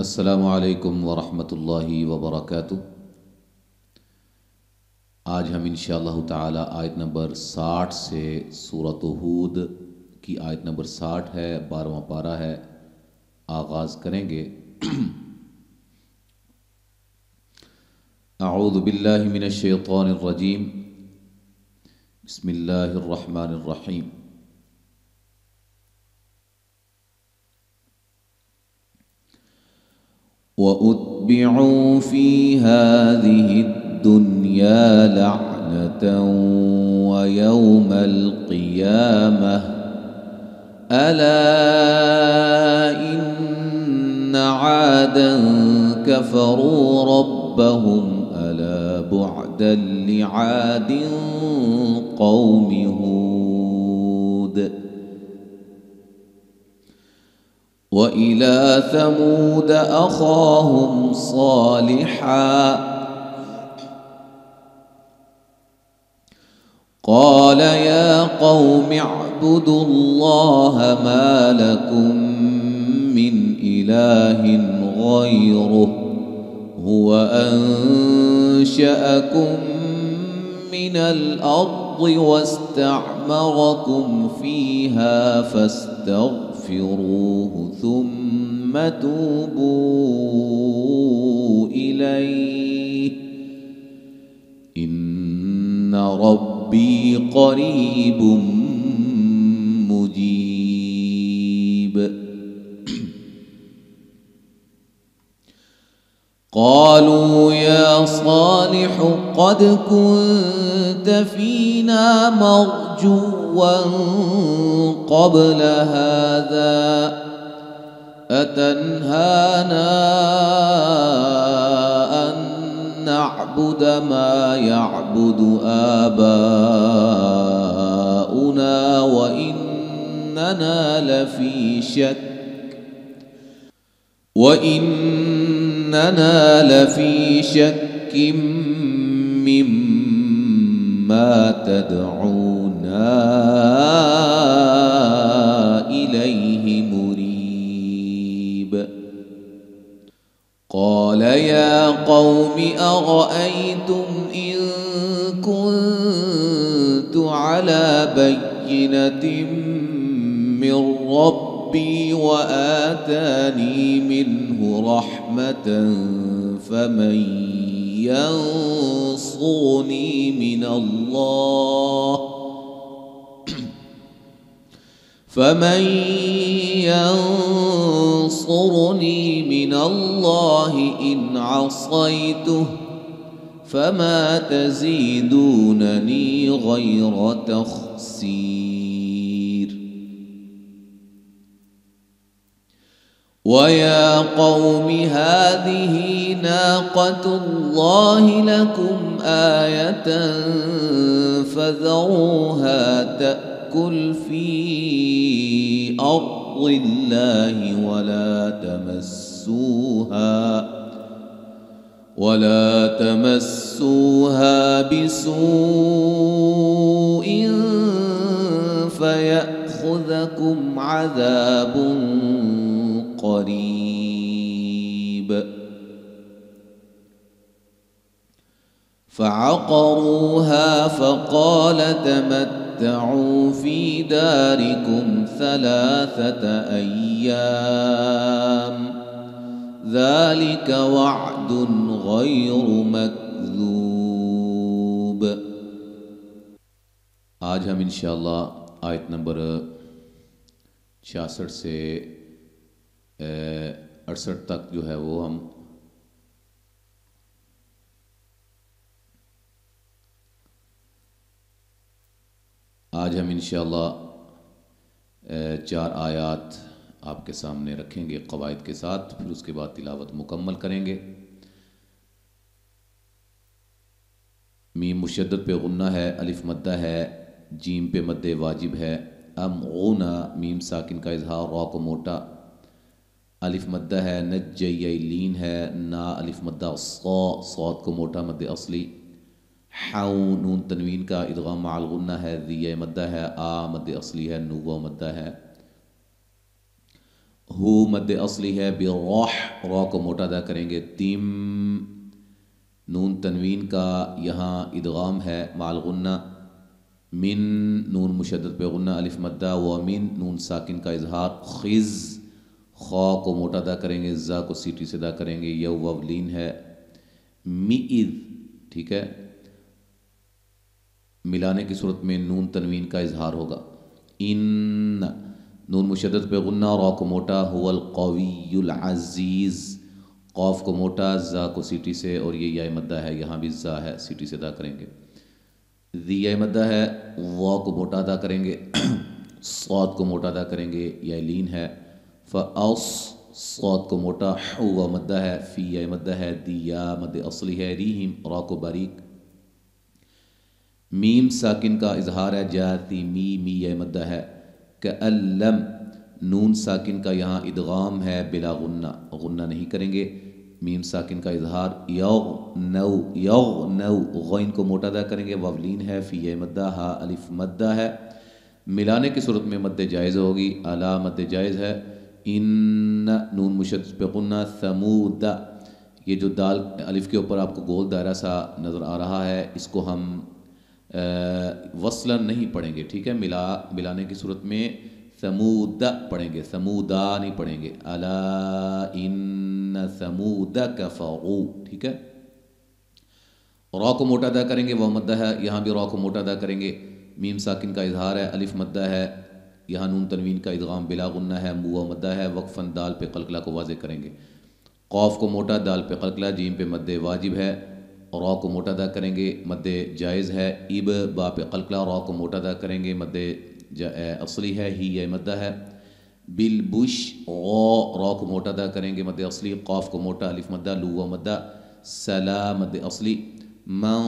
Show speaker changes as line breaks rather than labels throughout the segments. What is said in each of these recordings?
अस्सलामु अलैकुम वरहमतुल्लाहि वबरकातुह। आज हम इंशाअल्लाह ताला आयत नंबर 60 से सूरत हूद की आयत नंबर 60 है, 12वां पारा है, आगाज़ करेंगे। अऊज़ु बिल्लाहि मिनश शैतानिर रजीम, बिस्मिल्लाहिर रहमानिर रहीम। वउत्बिउ फी हाज़िहि दुनिया लअनतन व यौमल क़ियामह अला इन्न आदन कफ़रू रब्बहुम अला बुअदन लिआदिन क़ौमि हूद व इला समूद अख़ाहुम सालिहा क़ाल या क़ौमि अअ्बुदुल्लाह मा लकुम मिन इलाहिन ग़ैरुहु हुव अंशअकुम मिनल अर्दि वस्तअमरकुम फ़ीहा फ़ास्तग़फ़िरूहु थुम्मा तूबू इलैहि इन्न रब्बी क़रीबुम मुजीब। क़ालू या सालिह क़द कुन्त फ़ीना मर्जुव्वन क़ब्ल हाज़ा अतन्हाना अन नअ्बुद मा यअ्बुदु आबाउना व इन्नना लफ़ी शक्किम मिम्मा तदऊना इलैहि मुरीब। क़ाल या क़ौमि अरअय्तुम इन कुन्तु अला बय्यिनतिन मिन रब्बी व आतानी मिन्हु रहमतन फमन यंसूरनी मिनल्लाह इन असैतुह फमा तज़ीदूननी गैर तख़सीर। वया कौमि हाज़िही नाक़तुल्लाहि लकुम आयतन फ़ज़रूहा तअकुल फ़ी अर्ज़िल्लाहि वला तमस्सूहा बिसूइन फ़यअख़ुज़कुम अज़ाबुन क़रीब। फ़अक़रूहा फ़क़ाल तमत्तऊ फ़ी दारिकुम सलासत अय्याम ज़ालिक वअदुन गैरु मकज़ूब। आज हम इंशाअल्लाह आयत नंबर 66 से 68 तक जो है वो हम इंशाअल्लाह 4 आयात आपके सामने रखेंगे क़वाइद के साथ, फिर उसके बाद तिलावत मुकम्मल करेंगे। मीम मुशद्दद पे गुन्ना है, अलिफ मद्दा है, जीम पे मद्दे वाजिब है। अम गुना मीम साकिन का इजहार, रा को मोटा, अलिफ मद्दा है, नज्जय लीन है, ना अलिफ मद्दा, सौद को मोटा मद्दे असली, हाउ नून तनवीन का इदगाम माल गुन्ना है, दिया मद्दा है, आ मद्दे असली है, नुवा मद्दा है। ہو مد اصلی ہے، براح را کو موٹا ادا کریں گے، تیم نون تنوین کا یہاں ادغام ہے مع الغنہ، من نون مشدد پہ غنہ الف مدہ، و من نون ساکن کا اظہار، خز خا کو موٹا ادا کریں گے، زا کو سیٹی سے ادا کریں گے، یو واو لین ہے، میئذ ٹھیک ہے، ملانے کی صورت میں نون تنوین کا اظہار ہوگا، ان نون مشدد پہ غنہ، را کو موٹا، هو القوی العزیز، قاف کو موٹا، زا کو سیٹی سے، اور یہ یا مدہ ہے، یہاں بھی زا ہے، سیٹی سے ادا کریں گے، ذی یا مدہ ہے، وا کو موٹا ادا کریں گے، صاد کو موٹا ادا کریں گے، یا لین ہے، فاص صاد کو موٹا، حو مدہ ہے، فی یا مدہ ہے، دی یا مد اصلی ہے، ریہم را کو باریک، میم ساکن کا اظہار ہے، جاتی می یا مدہ ہے، کألم نون ساکن کا یہاں ادغام ہے بلا غنہ، غنہ نہیں کریں گے، میم ساکن کا اظہار، یغنو غین کو موٹا ادا کریں گے، واو لین ہے، فی یا مدہ، ہا الف مدہ ہے، ملانے کی صورت میں مد جائز ہوگی، الا مد جائز ہے، ان نون مشدد پہ غنہ، ثمود یہ جو دال الف کے اوپر آپ کو گول دائرہ سا نظر آ رہا ہے، اس کو ہم وصلا نہیں پڑھیں گے، ٹھیک ہے، ملانے کی صورت میں ثمود پڑھیں گے، ثمودا نہیں پڑھیں گے، الا ان ثمود کفروا، ٹھیک ہے، را کو موٹا ادا کریں گے، وہ مدہ ہے، یہاں بھی را کو موٹا ادا کریں گے، میم ساکن کا اظہار ہے، الف مدہ ہے، یہاں نون تنوین کا ادغام بلا غنہ ہے، مو مدہ ہے، وقفاً دال پہ قلقلہ کو واضح کریں گے، قاف کو موٹا، دال پہ قلقلہ، جیم پہ مد واجب ہے، را کو موٹا ادا کریں گے، مد جائز ہے، اب با پہ قلقلہ، را کو موٹا ادا کریں گے، مد اصلی ہے، ہی یا مدہ ہے، بالبش را کو موٹا ادا کریں گے، مد اصلی، قاف کو موٹا، الف مدہ، لو مدہ، سلا مد اصلی، من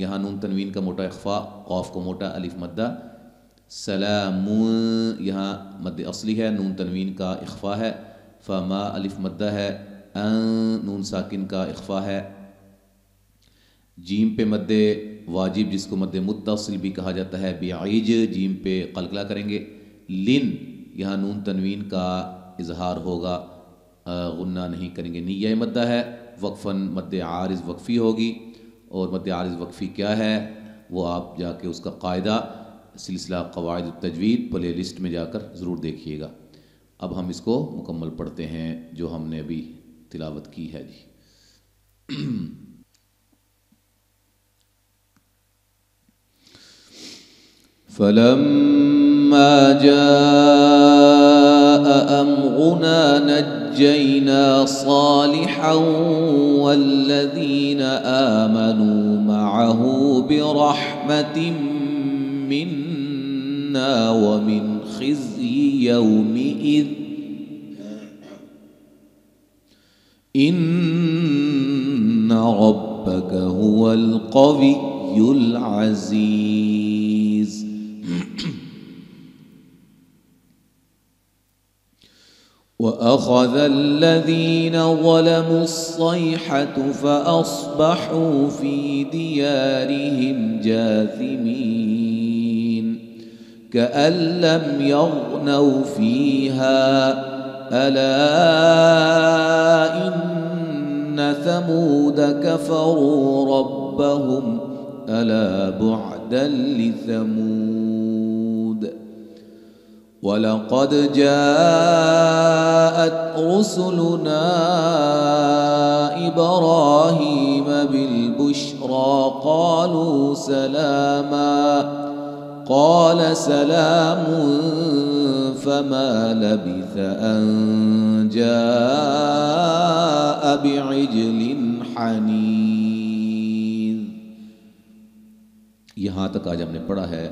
یہاں نون تنوین کا موٹا اخفا، قاف کو موٹا، الف مدہ، سلام یہاں مد اصلی ہے، نون تنوین کا اخفا ہے، فما الف مدہ ہے، ان نون ساکن کا اخفا ہے، جیم پہ مد واجب جس کو مد متصل بھی کہا جاتا ہے، بعیج جیم پہ قلقلہ کریں گے، لن یہاں نون تنوین کا اظہار ہوگا، غنہ نہیں کریں گے، نیہ مدہ ہے، وقفاً مد عارض وقفی ہوگی، اور مد عارض وقفی کیا ہے وہ آپ جا کے اس کا قاعدہ سلسلہ قواعد التجوید پلے لسٹ میں جا کر ضرور دیکھیے گا۔ اب ہم اس کو مکمل پڑھتے ہیں جو ہم نے ابھی تلاوت کی ہے جی۔ فَلَمَّا جَاءَ أَمْرُنَا نَجَّيْنَا صَالِحًا وَالَّذِينَ آمَنُوا مَعَهُ بِرَحْمَةٍ مِنَّا وَمِنْ خِزْيِ يَوْمِئِذٍ إِنَّ رَبَّكَ هُوَ الْقَوِيُّ الْعَزِيزُ۔ وَأَخَذَ الَّذِينَ ظَلَمُوا الصَّيْحَةُ فَأَصْبَحُوا فِي دِيَارِهِمْ جَاثِمِينَ كَأَن لَّمْ يَغْنَوْا فِيهَا أَلَا إِنَّ ثَمُودَ كَفَرُوا رَبَّهُمْ أَلَا بُعْدًا لِثَمُودَ وَلَقَدْ جَاءَتْ رُسُلُنَا إِبْرَاهِيمَ بِالْبُشْرَى قَالُوا سَلَامًا قَالَ سَلَامٌ فَمَا لَبِثَ أَن جَاءَ بِعِجْلٍ حَنِيذٍ۔ یہاں تک آج ہم نے پڑھا ہے،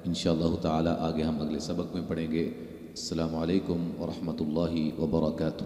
انشاءاللہ تعالی آگے ہم اگلے سبق میں پڑھیں گے۔ السلام علیکم ورحمۃ اللہ وبرکاتہ۔